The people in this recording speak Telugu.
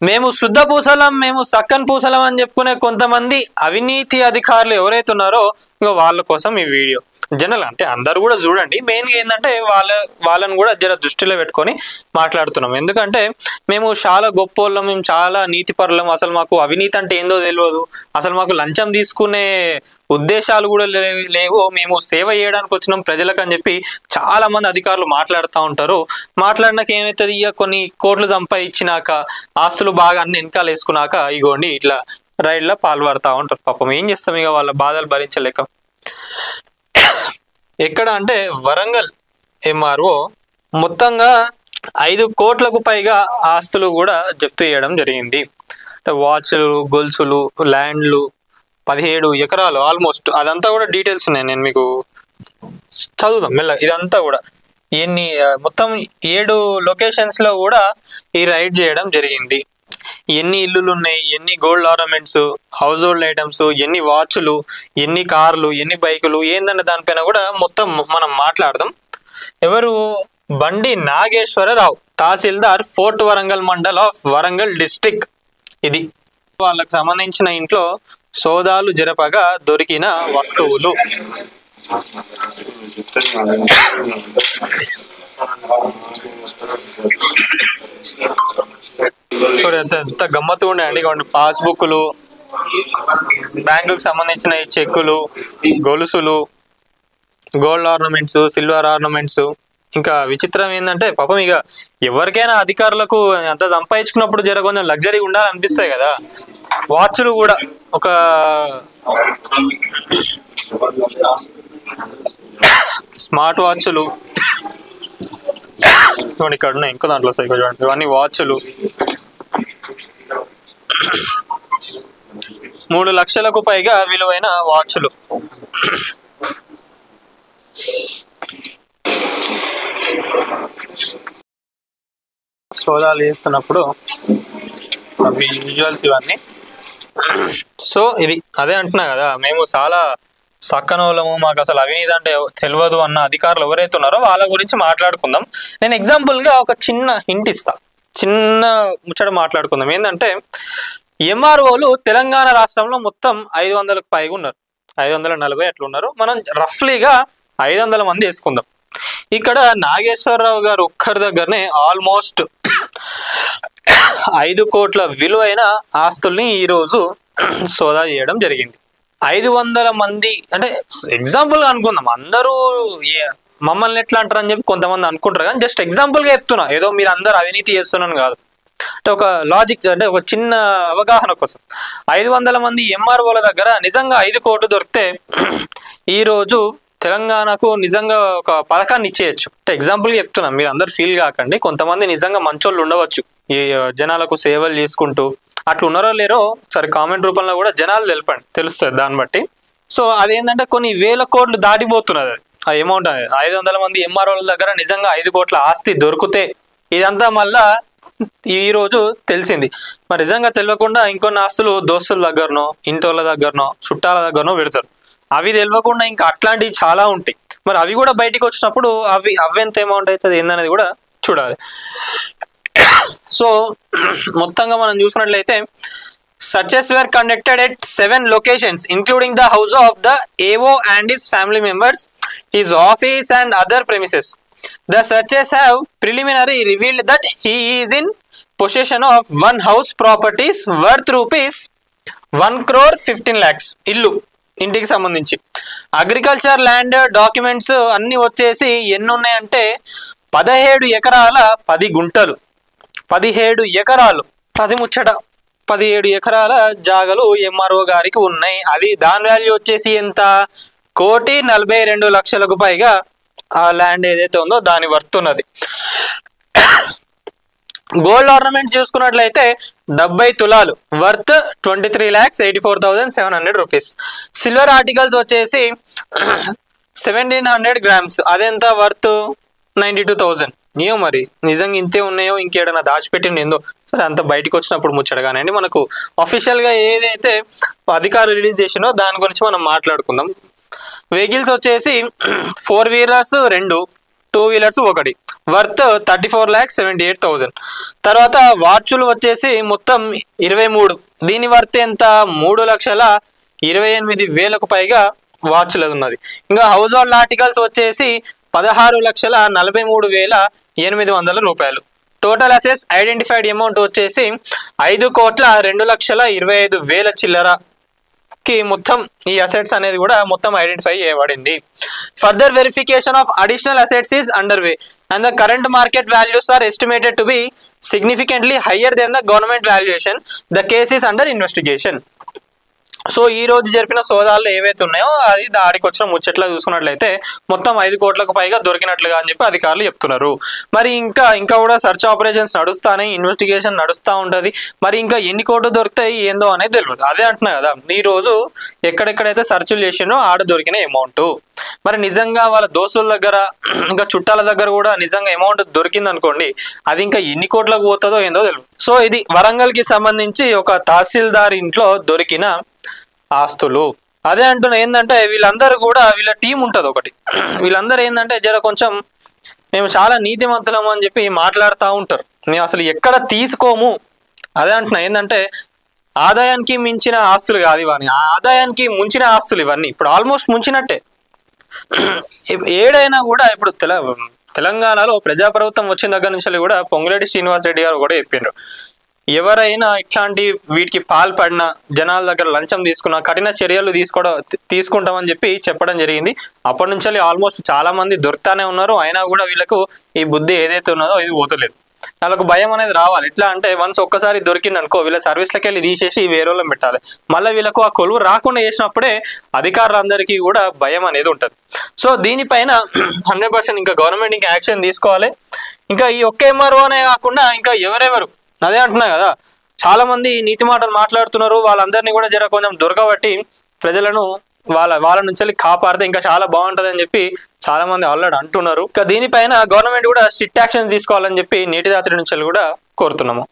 మేము శుద్ధ పూసలం, మేము సక్కన్ పూసలం అని చెప్పుకునే కొంతమంది అవినీతి అధికారులు ఎవరైతే ఉన్నారో ఇంకా వాళ్ళ కోసం ఈ వీడియో. జనరల్ అంటే అందరు కూడా చూడండి, మెయిన్గా ఏంటంటే వాళ్ళని కూడా జర దృష్టిలో పెట్టుకొని మాట్లాడుతున్నాం. ఎందుకంటే మేము చాలా గొప్పోళ్ళం, మేము చాలా నీతిపరులం, అసలు మాకు అవినీతి అంటే ఏందో తెలియదు, అసలు మాకు లంచం తీసుకునే ఉద్దేశాలు కూడా లేవు, మేము సేవ చేయడానికి వచ్చినాం ప్రజలకు అని చెప్పి చాలా మంది అధికారులు మాట్లాడుతూ ఉంటారు. మాట్లాడినాక ఏమవుతుంది, ఇక కొన్ని కోట్లు సంపాదించినాక ఆస్తులు బాగా అన్ని వెనకాల వేసుకున్నాక ఇగోండి ఇట్లా రైడ్లో పాల్పడుతూ ఉంటారు. పాపం ఏం చేస్తాం, ఇక వాళ్ళ బాధలు భరించలేక. ఎక్కడ అంటే వరంగల్ ఎంఆర్ఓ మొత్తంగా 5 కోట్లకు పైగా ఆస్తులు కూడా జప్తు చేయడం జరిగింది. వాచ్లు, గొలుసులు, ల్యాండ్లు, 17 ఎకరాలు ఆల్మోస్ట్, అదంతా కూడా డీటెయిల్స్ ఉన్నాయి, నేను మీకు చదువుదాం మెల్ల. ఇదంతా కూడా ఎన్ని మొత్తం 7 లొకేషన్స్లో కూడా ఈ రైడ్ చేయడం జరిగింది. ఎన్ని ఇల్లులు ఉన్నాయి, ఎన్ని gold ornaments, house hold items, ఎన్ని వాచ్లు, ఎన్ని కార్లు, ఎన్ని బైకులు ఏందన్న దానిపైన కూడా మొత్తం మనం మాట్లాడదాం. ఎవరు? Bandi Nageswararao, tahsildar, fort Warangal mandal of Warangal district. ఇది వాళ్ళకు సంబంధించిన ఇంట్లో సోదాలు జరపగా దొరికిన వస్తువులు. ఎంత గమ్మత్తు ఉన్నాయండి. పాస్బుక్లు, బ్యాంకుకు సంబంధించిన చెక్కులు, గొలుసులు, గోల్డ్ ఆర్నమెంట్స్, సిల్వర్ ఆర్నమెంట్స్. ఇంకా విచిత్రం ఏంటంటే పాపం ఇక ఎవరికైనా అధికారులకు అంత సంపాదించుకున్నప్పుడు జర కొంచెం లగ్జరీ ఉండాలనిపిస్తాయి కదా. వాచ్లు కూడా ఒక స్మార్ట్ వాచ్లు ఇక్కడ ఉన్నాయి, ఇంకో దాంట్లో సైకిల్ చూడండి, ఇవన్నీ వాచ్లు. 3 లక్షలకు పైగా విలువైన వాచ్లు. సోదాలు చేస్తున్నప్పుడు అవి విజువల్స్ ఇవన్నీ. సో ఇది అదే అంటున్నా కదా, మేము చాలా సక్కనోళ్ళము, మాకు అసలు అవినీతి అంటే తెలియదు అన్న అధికారులు ఎవరైతే ఉన్నారో వాళ్ళ గురించి మాట్లాడుకుందాం. నేను ఎగ్జాంపుల్గా ఒక చిన్న హింట్ ఇస్తా, చిన్న ముచ్చట మాట్లాడుకుందాం. ఏంటంటే ఎంఆర్ఓలు తెలంగాణ రాష్ట్రంలో మొత్తం 500కు పైగా ఉన్నారు, 540 అట్లా ఉన్నారు. మనం రఫ్లీగా 500 మంది వేసుకుందాం. ఇక్కడ నాగేశ్వరరావు గారు ఒక్కరి దగ్గరనే ఆల్మోస్ట్ 5 కోట్ల విలువైన ఆస్తుల్ని ఈరోజు సోదా చేయడం జరిగింది. 500 మంది అంటే ఎగ్జాంపుల్గా అనుకుందాం, అందరూ మమ్మల్ని ఎట్లా అంటారని చెప్పి కొంతమంది అనుకుంటారు, కానీ జస్ట్ ఎగ్జాంపుల్గా చెప్తున్నా, ఏదో మీరు అందరు అవినీతి చేస్తున్నాను కాదు. అంటే ఒక లాజిక్, అంటే ఒక చిన్న అవగాహన కోసం. 500 మంది ఎంఆర్ఓల దగ్గర నిజంగా 5 కోట్లు దొరికితే ఈరోజు తెలంగాణకు నిజంగా ఒక పథకాన్ని ఇచ్చేయచ్చు. అంటే ఎగ్జాంపుల్గా చెప్తున్నా, మీరు అందరు ఫీల్ కాకండి, కొంతమంది నిజంగా మంచోళ్ళు ఉండవచ్చు, ఈ జనాలకు సేవలు చేసుకుంటూ. అట్లా ఉన్నారో లేరో సరే కామెంట్ రూపంలో కూడా జనాలు తెలపండి, తెలుస్తుంది దాన్ని బట్టి. సో అదేంటంటే కొన్ని వేల కోట్లు దాటిపోతున్నది ఆ అమౌంట్ అనేది. 500 మంది ఎంఆర్ఓల దగ్గర నిజంగా 5 కోట్ల ఆస్తి దొరికితే ఇదంతా మళ్ళా ఈరోజు తెలిసింది. మరి నిజంగా తెలియకుండా ఇంకొన్ని ఆస్తులు దోస్తుల దగ్గరనో, ఇంటోళ్ళ దగ్గరనో, చుట్టాల దగ్గరనో పెడతారు. అవి తెలియకుండా ఇంకా అట్లాంటివి చాలా ఉంటాయి. మరి అవి కూడా బయటికి వచ్చినప్పుడు అవి ఎంత అమౌంట్ అవుతుంది ఏందనేది కూడా చూడాలి. సో మొత్తంగా మనం చూసినట్లయితే searches were conducted at 7 locations including the house of the AO and his family members, his office and other premises. The searches have preliminary revealed that he is in possession of one house properties worth rupees 1,15 lakhs. ఇంటికి సంబంధించి అగ్రికల్చర్ ల్యాండ్ డాక్యుమెంట్స్ అన్ని వచ్చేసి ఎన్ని ఉన్నాయంటే 17 ఎకరాల 10 గుంటలు, 17 ఎకరాలు, అది ముచ్చట. 17 ఎకరాల జాగలు ఎంఆర్ఓ గారికి ఉన్నాయి. అది దాని వాల్యూ వచ్చేసి ఎంత? 1,42,00,000కు పైగా ఆ ల్యాండ్ ఏదైతే ఉందో దాని వర్త్ ఉన్నది. గోల్డ్ ఆర్నమెంట్స్ చూసుకున్నట్లయితే 70 తులాలు వర్త్ 23,84,700 రూపీస్. సిల్వర్ ఆర్టికల్స్ వచ్చేసి 1,700 grams, అదెంత వర్త్ 92,000. ఏమో మరి నిజంగా ఇంతే ఉన్నాయో ఇంకేడన్నా దాచిపెట్టింది ఏందో, సరే అంత బయటకు వచ్చినప్పుడు ముచ్చటగానండి. మనకు అఫీషియల్గా ఏదైతే అధికారులు రిలీజ్ చేసినో దాని గురించి మనం మాట్లాడుకుందాం. వెహికల్స్ వచ్చేసి 4 వీలర్స్ 2, టూ వీలర్స్ ఒకటి వర్త్ 34,78,000. తర్వాత వాచ్లు వచ్చేసి మొత్తం 23, దీని వర్త్ ఎంత 3,28,000 పైగా వాచ్లు ఉన్నది. ఇంకా హౌస్ హోల్డ్ ఆర్టికల్స్ వచ్చేసి 16,43,800 రూపాయలు. టోటల్ అసెట్స్ ఐడెంటిఫైడ్ అమౌంట్ వచ్చేసి 5,02,25,000 చిల్లరకి మొత్తం ఈ అసెట్స్ అనేది కూడా మొత్తం ఐడెంటిఫై చేయబడింది. Further verification of additional assets is under way and the current market values are estimated to be significantly higher than the government valuation. The case is under investigation. So ఈ రోజు జరిపిన సోదాలు ఏవైతే ఉన్నాయో అది దాడికి వచ్చిన ముచ్చట్లా చూసుకున్నట్లయితే మొత్తం 5 కోట్లకు పైగా దొరికినట్లుగా అని చెప్పి అధికారులు చెప్తున్నారు. మరి ఇంకా కూడా సర్చ్ ఆపరేషన్స్ నడుస్తాయి, ఇన్వెస్టిగేషన్ నడుస్తూ ఉంటుంది. మరి ఇంకా ఎన్ని కోట్లు దొరుకుతాయి ఏందో అనేది తెలియదు. అదే అంటున్నా కదా, ఈ రోజు ఎక్కడెక్కడైతే సర్చ్లు చేసినో ఆడ దొరికిన అమౌంట్, మరి నిజంగా వాళ్ళ దోస్తుల దగ్గర ఇంకా చుట్టాల దగ్గర కూడా నిజంగా అమౌంట్ దొరికింది అనుకోండి, అది ఇంకా ఎన్ని కోట్లకు పోతుందో ఏందో తెలియదు. సో ఇది వరంగల్కి సంబంధించి ఒక తహసీల్దార్ ఇంట్లో దొరికిన ఆస్తులు. అదే అంటున్నా ఏంటంటే వీళ్ళందరూ కూడా వీళ్ళ టీం ఉంటుంది ఒకటి, వీళ్ళందరూ ఏంటంటే జర కొంచెం మేము చాలా నీతిమంతులం అని చెప్పి మాట్లాడుతూ ఉంటారు. మేము అసలు ఎక్కడ తీసుకోము. అదే అంటున్నా ఏంటంటే ఆదాయానికి మించిన ఆస్తులు కాదు ఇవన్నీ, ఆదాయానికి ముంచిన ఆస్తులు ఇవన్నీ. ఇప్పుడు ఆల్మోస్ట్ ముంచినట్టే. ఏడైనా కూడా ఇప్పుడు తెలంగాణలో ప్రజాప్రభుత్వం వచ్చిన దగ్గర నుంచి కూడా పొంగులేటి శ్రీనివాస్ రెడ్డి గారు కూడా చెప్పిండ్రు, ఎవరైనా ఇట్లాంటి వీటికి పాల్పడిన జనాల దగ్గర లంచం తీసుకున్న కఠిన చర్యలు తీసుకుంటామని చెప్పి చెప్పడం జరిగింది. అప్పటి నుంచి ఆల్మోస్ట్ చాలా మంది దొరుకుతానే ఉన్నారు. అయినా కూడా వీళ్ళకు ఈ బుద్ధి ఏదైతే ఉన్నదో ఇది పోతలేదు. వాళ్ళకు భయం అనేది రావాలి. ఎట్లా అంటే వన్స్ ఒక్కసారి దొరికింది అనుకో, వీళ్ళ సర్వీస్లకి వెళ్ళి తీసేసి వేరే వాళ్ళని పెట్టాలి. మళ్ళీ వీళ్ళకు ఆ కొలువు రాకుండా చేసినప్పుడే అధికారులందరికీ కూడా భయం అనేది ఉంటుంది. సో దీనిపైన 100% ఇంకా గవర్నమెంట్ ఇంకా యాక్షన్ తీసుకోవాలి. ఇంకా ఈ ఒక్క ఎంఆర్ఓనే కాకుండా ఇంకా ఎవరెవరు, అదే అంటున్నా కదా, చాలా మంది నీతి మాటలు మాట్లాడుతున్నారు. వాళ్ళందరినీ కూడా జర కొంచెం దొరకబట్టి ప్రజలను వాళ్ళ నుంచి కాపాడితే ఇంకా చాలా బాగుంటది అని చెప్పి చాలా మంది ఆల్రెడీ అంటున్నారు. ఇంకా దీనిపైన గవర్నమెంట్ కూడా స్ట్రిక్ట్ యాక్షన్స్ తీసుకోవాలని చెప్పి నీటి దాత్రి నుంచి కూడా కోరుతున్నాము.